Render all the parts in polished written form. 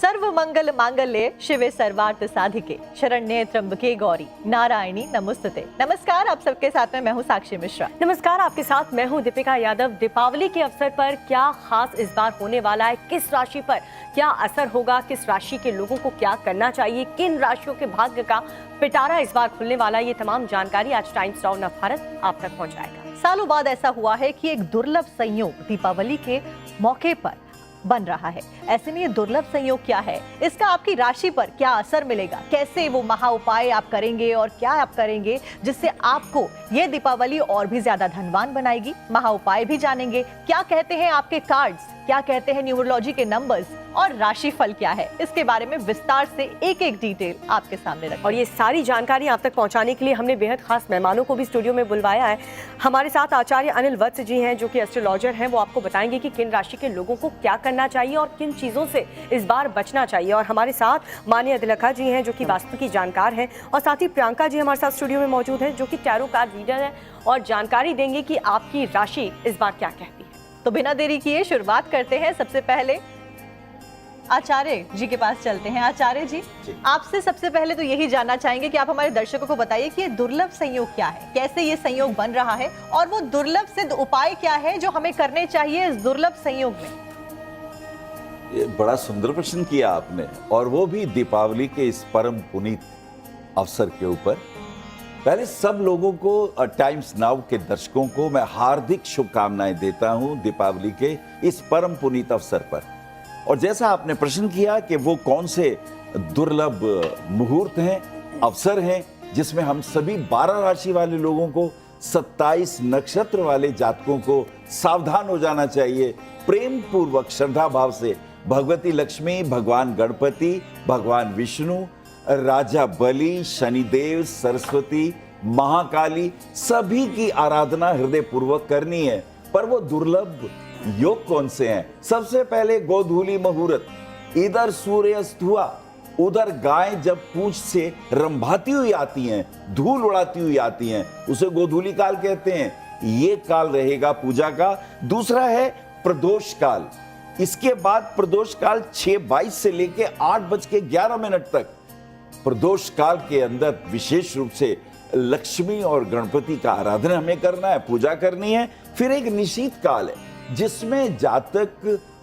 सर्व मंगल मांगल्ये शिवे सर्वार्थ साधिके शरण्ये त्र्यंबके गौरी नारायणी नमोस्तुते। नमस्कार, आप सबके साथ में मैं हूं साक्षी मिश्रा। नमस्कार, आपके साथ मैं हूं दीपिका यादव। दीपावली के अवसर पर क्या खास इस बार होने वाला है, किस राशि पर क्या असर होगा, किस राशि के लोगों को क्या करना चाहिए, किन राशियों के भाग्य का पिटारा इस बार खुलने वाला है, ये तमाम जानकारी आज टाइम्स नाउ भारत आप तक पहुंचाएगा। सालों बाद ऐसा हुआ है कि एक दुर्लभ संयोग दीपावली के मौके पर बन रहा है। ऐसे में ये दुर्लभ संयोग क्या है, इसका आपकी राशि पर क्या असर मिलेगा, कैसे वो महा उपाय आप करेंगे और क्या आप करेंगे जिससे आपको ये दीपावली और भी ज्यादा धनवान बनाएगी। महा उपाय भी जानेंगे, क्या कहते हैं आपके कार्ड्स, क्या कहते हैं न्यूमरोलॉजी के नंबर्स और राशिफल क्या है, इसके बारे में विस्तार से एक एक डिटेल आपके सामने रखें। और ये सारी जानकारी आप तक पहुंचाने के लिए हमने बेहद खास मेहमानों को भी स्टूडियो में बुलवाया है। हमारे साथ आचार्य अनिल वत्स जी हैं, जो कि एस्ट्रोलॉजर हैं। वो आपको बताएंगे कि किन राशि के लोगों को क्या करना चाहिए और किन चीजों से इस बार बचना चाहिए। और हमारे साथ माननीय अदिलखा जी हैं, जो कि वास्तु की जानकार हैं, और साथ ही प्रियंका जी हमारे साथ स्टूडियो में मौजूद है, जो कि टैरो कार्ड रीडर है और जानकारी देंगे कि आपकी राशि इस बार क्या कहती है। तो बिना देरी किए शुरुआत करते हैं। सबसे पहले आचार्य जी के पास चलते हैं। आचार्य जी, आपसे सबसे पहले तो यही जानना चाहेंगे कि आप हमारे दर्शकों को बताइए कि ये दुर्लभ संयोग क्या है, कैसे ये संयोग बन रहा है और वो दुर्लभ सिद्ध उपाय क्या है जो हमें करने चाहिए इस दुर्लभ संयोग में। ये बड़ा सुंदर प्रश्न किया आपने, और वो भी दीपावली के इस परम पुनीत अवसर के ऊपर। पहले सब लोगों को, टाइम्स नाउ के दर्शकों को मैं हार्दिक शुभकामनाएं देता हूं दीपावली के इस परम पुनीत अवसर पर। और जैसा आपने प्रश्न किया कि वो कौन से दुर्लभ मुहूर्त हैं, अवसर हैं, जिसमें हम सभी 12 राशि वाले लोगों को, 27 नक्षत्र वाले जातकों को सावधान हो जाना चाहिए। प्रेम पूर्वक श्रद्धा भाव से भगवती लक्ष्मी, भगवान गणपति, भगवान विष्णु, राजा बलि, शनिदेव, सरस्वती, महाकाली, सभी की आराधना हृदय पूर्वक करनी है। पर वो दुर्लभ योग कौन से हैं? सबसे पहले गोधूली मुहूर्त। इधर सूर्य अस्त हुआ, उधर गाय जब पूंछ से रंभाती हुई आती हैं, धूल उड़ाती हुई आती हैं, उसे गोधूली काल कहते हैं। ये काल रहेगा पूजा का। दूसरा है प्रदोष काल। इसके बाद प्रदोष काल 6:22 से लेके 8:11 तक। प्रदोष काल के अंदर विशेष रूप से लक्ष्मी और गणपति का आराधना हमें करना है, पूजा करनी है। फिर एक निशीत काल है जिसमें जातक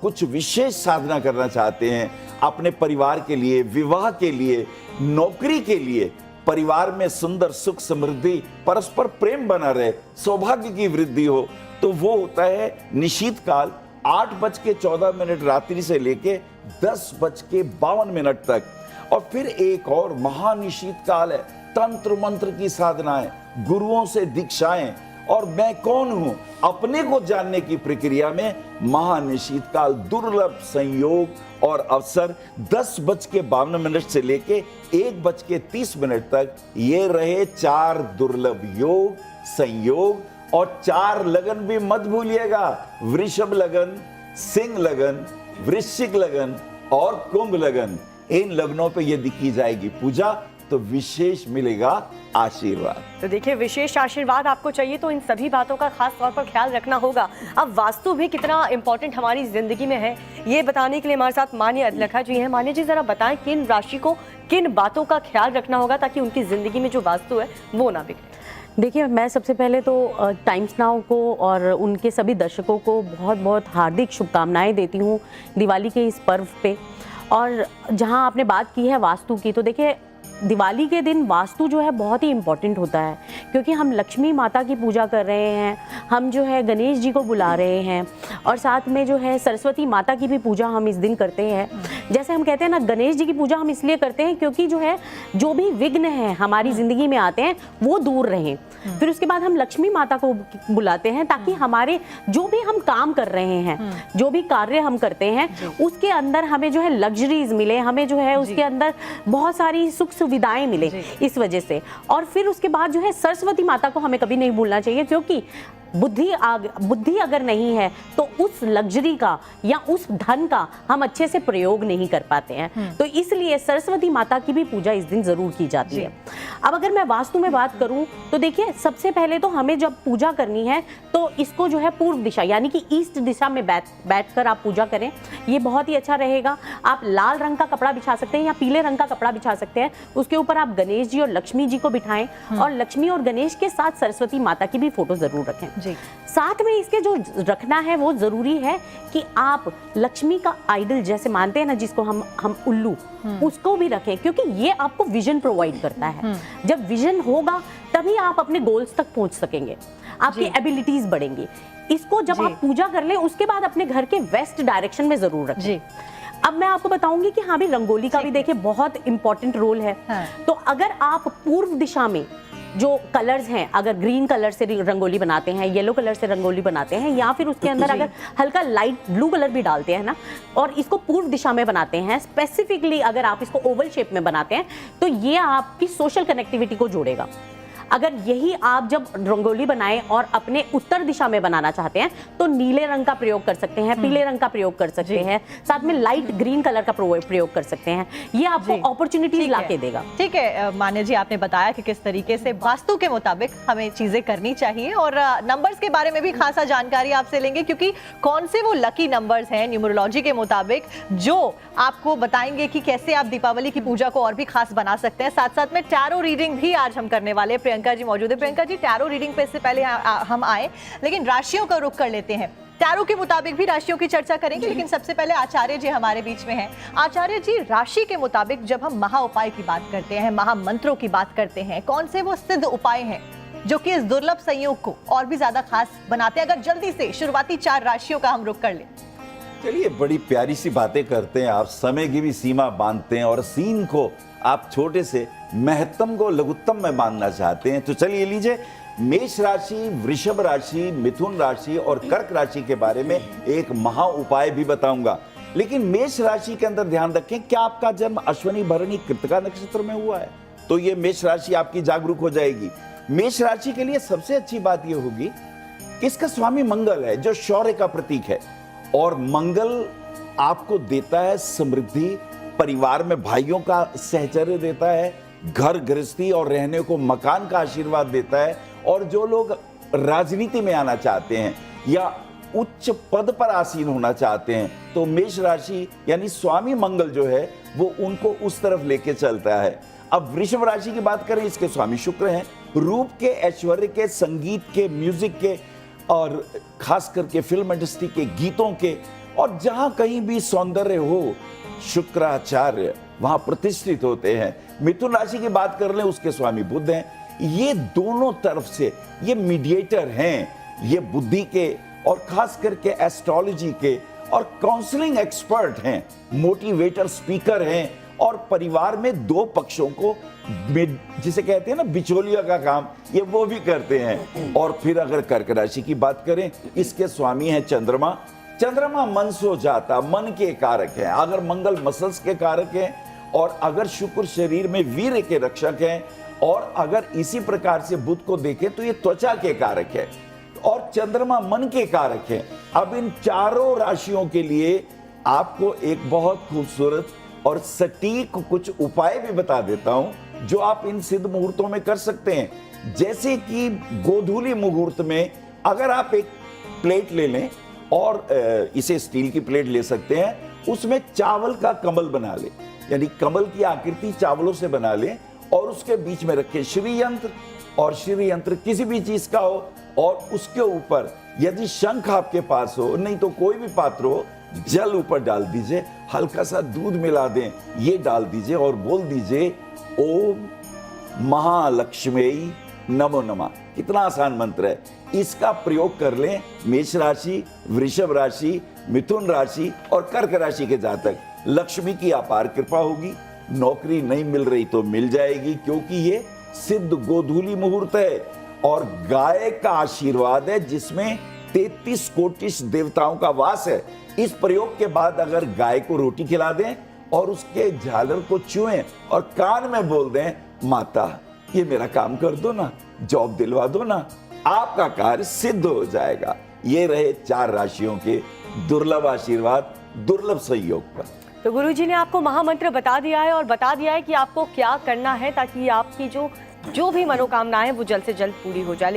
कुछ विशेष साधना करना चाहते हैं अपने परिवार के लिए, विवाह के लिए, नौकरी के लिए, परिवार में सुंदर सुख समृद्धि, परस्पर प्रेम बना रहे, सौभाग्य की वृद्धि हो, तो वो होता है निशीत काल। 8:14 रात्रि से लेके 10:52 तक। और फिर एक और महानिशीत काल है, तंत्र मंत्र की साधनाएं, गुरुओं से दीक्षाएं और मैं कौन हूं अपने को जानने की प्रक्रिया में महानिशीत काल। दुर्लभ संयोग और अवसर 10:52 से लेके 1:30 तक। ये रहे 4 दुर्लभ योग, संयोग, और 4 लगन भी मत भूलिएगा। वृषभ लगन, सिंह लगन, वृश्चिक लगन और कुंभ लगन। इन लग्नों पे यदि की जाएगी पूजा तो विशेष मिलेगा आशीर्वाद। तो देखिए, विशेष आशीर्वाद आपको चाहिए तो इन सभी बातों का खास तौर पर ख्याल रखना होगा। अब वास्तु भी कितना इंपॉर्टेंट हमारी जिंदगी में है, ये बताने के लिए हमारे साथ माननीय अदिलखा जी हैं। माननीय जी, जरा बताएं किन राशि को किन बातों का ख्याल रखना होगा ताकि उनकी जिंदगी में जो वास्तु है वो ना बिगड़े। देखिए, मैं सबसे पहले तो टाइम्स नाउ को और उनके सभी दर्शकों को बहुत बहुत हार्दिक शुभकामनाएं देती हूँ दिवाली के इस पर्व पे। और जहाँ आपने बात की है वास्तु की, तो देखिए दिवाली के दिन वास्तु जो है बहुत ही इम्पॉर्टेंट होता है, क्योंकि हम लक्ष्मी माता की पूजा कर रहे हैं, हम जो है गणेश जी को बुला रहे हैं, और साथ में जो है सरस्वती माता की भी पूजा हम इस दिन करते हैं। जैसे हम कहते हैं ना, गणेश जी की पूजा हम इसलिए करते हैं क्योंकि जो है जो भी विघ्न है हमारी ज़िंदगी में आते हैं वो दूर रहें। फिर उसके बाद हम लक्ष्मी माता को बुलाते हैं ताकि हमारे जो भी हम काम कर रहे हैं, जो भी कार्य हम करते हैं, उसके अंदर हमें जो है लग्जरीज मिले, हमें जो है उसके अंदर बहुत सारी सुख सुविधाएं मिले, इस वजह से। और फिर उसके बाद जो है सरस्वती माता को हमें कभी नहीं भूलना चाहिए, क्योंकि बुद्धि अगर नहीं है तो उस लग्जरी का या उस धन का हम अच्छे से प्रयोग नहीं कर पाते हैं। तो इसलिए सरस्वती माता की भी पूजा इस दिन जरूर की जाती है। अब अगर मैं वास्तु में बात करूं तो देखिए, सबसे पहले तो हमें जब पूजा करनी है तो इसको जो है पूर्व दिशा यानी कि ईस्ट दिशा में बैठकर आप पूजा करें, ये बहुत ही अच्छा रहेगा। आप लाल रंग का कपड़ा बिछा सकते हैं या पीले रंग का कपड़ा बिछा सकते हैं, उसके ऊपर आप गणेश जी और लक्ष्मी जी को बिठाएं और लक्ष्मी और गणेश के साथ सरस्वती माता की भी फोटो जरूर रखें जी। साथ में इसके जो रखना है वो जरूरी है कि आप लक्ष्मी का आइडल जैसे मानते हैं ना, जिसको हम उल्लू, उसको भी रखें, क्योंकि ये आपको विजन प्रोवाइड करता है। जब विजन होगा तभी आप अपने गोल्स तक पहुंच सकेंगे, आपकी एबिलिटीज बढ़ेंगी। इसको जब आप पूजा कर लें उसके बाद अपने घर के वेस्ट डायरेक्शन में जरूर रखें जी। अब मैं आपको बताऊंगी कि हाँ भी रंगोली का भी देखिए बहुत इंपॉर्टेंट रोल है। तो अगर आप पूर्व दिशा में जो कलर्स हैं, अगर ग्रीन कलर से रंगोली बनाते हैं, येलो कलर से रंगोली बनाते हैं, या फिर उसके अंदर अगर हल्का लाइट ब्लू कलर भी डालते हैं ना, और इसको पूर्व दिशा में बनाते हैं, स्पेसिफिकली अगर आप इसको ओवल शेप में बनाते हैं, तो ये आपकी सोशल कनेक्टिविटी को जोड़ेगा। अगर यही आप जब रंगोली बनाएं और अपने उत्तर दिशा में बनाना चाहते हैं तो नीले रंग का प्रयोग कर सकते हैं, पीले रंग का प्रयोग कर सकते हैं, साथ में लाइट ग्रीन कलर का प्रयोग कर सकते हैं। ये आपको अपॉर्चुनिटीज लाके देगा। ठीक है मान्या जी, आपने बताया कि किस तरीके से वास्तु के मुताबिक हमें चीजें करनी चाहिए, और नंबर्स के बारे में भी खासा जानकारी आपसे लेंगे, क्योंकि कौन से वो लकी नंबर्स हैं न्यूमरोलॉजी के मुताबिक जो आपको बताएंगे कि कैसे आप दीपावली की पूजा को और भी खास बना सकते हैं। साथ साथ में टैरो रीडिंग भी आज हम करने वाले, प्रियंका जी मौजूद है। प्रियंका जी, टैरो रीडिंग पे इससे पहले हम आए, लेकिन राशियों का रुख कर लेते हैं। टैरो के मुताबिक भी राशियों की चर्चा करेंगे, लेकिन सबसे पहले आचार्य जी हमारे बीच में हैं। आचार्य जी, राशि के मुताबिक जब हम महा उपाय की बात करते हैं, महामंत्रों की बात करते हैं, कौन से वो सिद्ध उपाय हैं जो कि इस दुर्लभ संयोग को और भी ज्यादा खास बनाते हैं? अगर जल्दी से शुरुआती 4 राशियों का हम रुख कर लें। चलिए, बड़ी प्यारी सी बातें करते हैं आप, समय की भी सीमा बांधते हैं और सीन को आप छोटे से महत्तम को लघुत्तम में मानना चाहते हैं। तो चलिए लीजिए, मेष राशि, वृषभ राशि, मिथुन राशि और कर्क राशि के बारे में एक महा उपाय भी बताऊंगा। लेकिन मेष राशि के अंदर ध्यान रखें, क्या आपका जन्म अश्विनी भरणी कृत्तिका नक्षत्र में हुआ है तो ये मेष राशि आपकी जागरूक हो जाएगी। मेष राशि के लिए सबसे अच्छी बात यह होगी कि इसका स्वामी मंगल है, जो शौर्य का प्रतीक है, और मंगल आपको देता है समृद्धि, परिवार में भाइयों का सहचर्य देता है, घर गृहस्थी और रहने को मकान का आशीर्वाद देता है। और जो लोग राजनीति में आना चाहते हैं या उच्च पद पर आसीन होना चाहते हैं तो मेष राशि यानी स्वामी मंगल जो है वो उनको उस तरफ लेके चलता है। अब वृषभ राशि की बात करें, इसके स्वामी शुक्र हैं, रूप के, ऐश्वर्य के, संगीत के, म्यूजिक के और खास करके फिल्म इंडस्ट्री के गीतों के, और जहां कहीं भी सौंदर्य हो शुक्राचार्य वहां प्रतिष्ठित होते हैं। मिथुन राशि की बात कर लें, उसके स्वामी बुध हैं। ये दोनों तरफ से ये मीडिएटर हैं, ये बुद्धि के और खास करके एस्ट्रोलॉजी के और काउंसलिंग एक्सपर्ट हैं, मोटिवेटर स्पीकर हैं, और परिवार में दो पक्षों को जिसे कहते हैं ना बिचौलिया का काम, ये वो भी करते हैं। और फिर अगर कर्क राशि की बात करें, इसके स्वामी हैं चंद्रमा। चंद्रमा मन सो जाता, मन के कारक है। अगर मंगल मसल्स के कारक हैं, और अगर शुक्र शरीर में वीर्य के रक्षक हैं, और अगर इसी प्रकार से बुध को देखें तो ये त्वचा के कारक है, और चंद्रमा मन के कारक है। अब इन चारों राशियों के लिए आपको एक बहुत खूबसूरत और सटीक कुछ उपाय भी बता देता हूं जो आप इन सिद्ध मुहूर्तों में कर सकते हैं। जैसे कि गोधूली मुहूर्त में अगर आप एक प्लेट ले लें, और इसे स्टील की प्लेट ले सकते हैं, उसमें चावल का कमल बना लें, यानी कमल की आकृति चावलों से बना लें, और उसके बीच में रखें श्री यंत्र, और श्री यंत्र किसी भी चीज का हो, और उसके ऊपर यदि शंख आपके पास हो, नहीं तो कोई भी पात्र हो, जल ऊपर डाल दीजिए, हल्का सा दूध मिला दें, ये डाल दीजिए और बोल दीजिए ओम महालक्ष्मी नमो नमः। कितना आसान मंत्र है, इसका प्रयोग कर लें मेष राशि, वृषभ राशि, मिथुन राशि और कर्क राशि के जातक। लक्ष्मी की अपार कृपा होगी, नौकरी नहीं मिल रही तो मिल जाएगी, क्योंकि ये सिद्ध गोधूली मुहूर्त है, और गाय का आशीर्वाद है जिसमें 33 कोटि देवताओं का वास है। इस प्रयोग के बाद अगर गाय को रोटी खिला दें और उसके झालर को छुएं और कान में बोल दें, माता ये मेरा काम कर दो ना, जॉब दिलवा दो ना, आपका कार्य सिद्ध हो जाएगा। ये रहे 4 राशियों के दुर्लभ आशीर्वाद दुर्लभ संयोग पर। तो गुरुजी ने आपको महामंत्र बता दिया है और बता दिया है कि आपको क्या करना है ताकि आपकी जो भी मनोकामनाएं वो जल्द से जल्द पूरी हो जाए।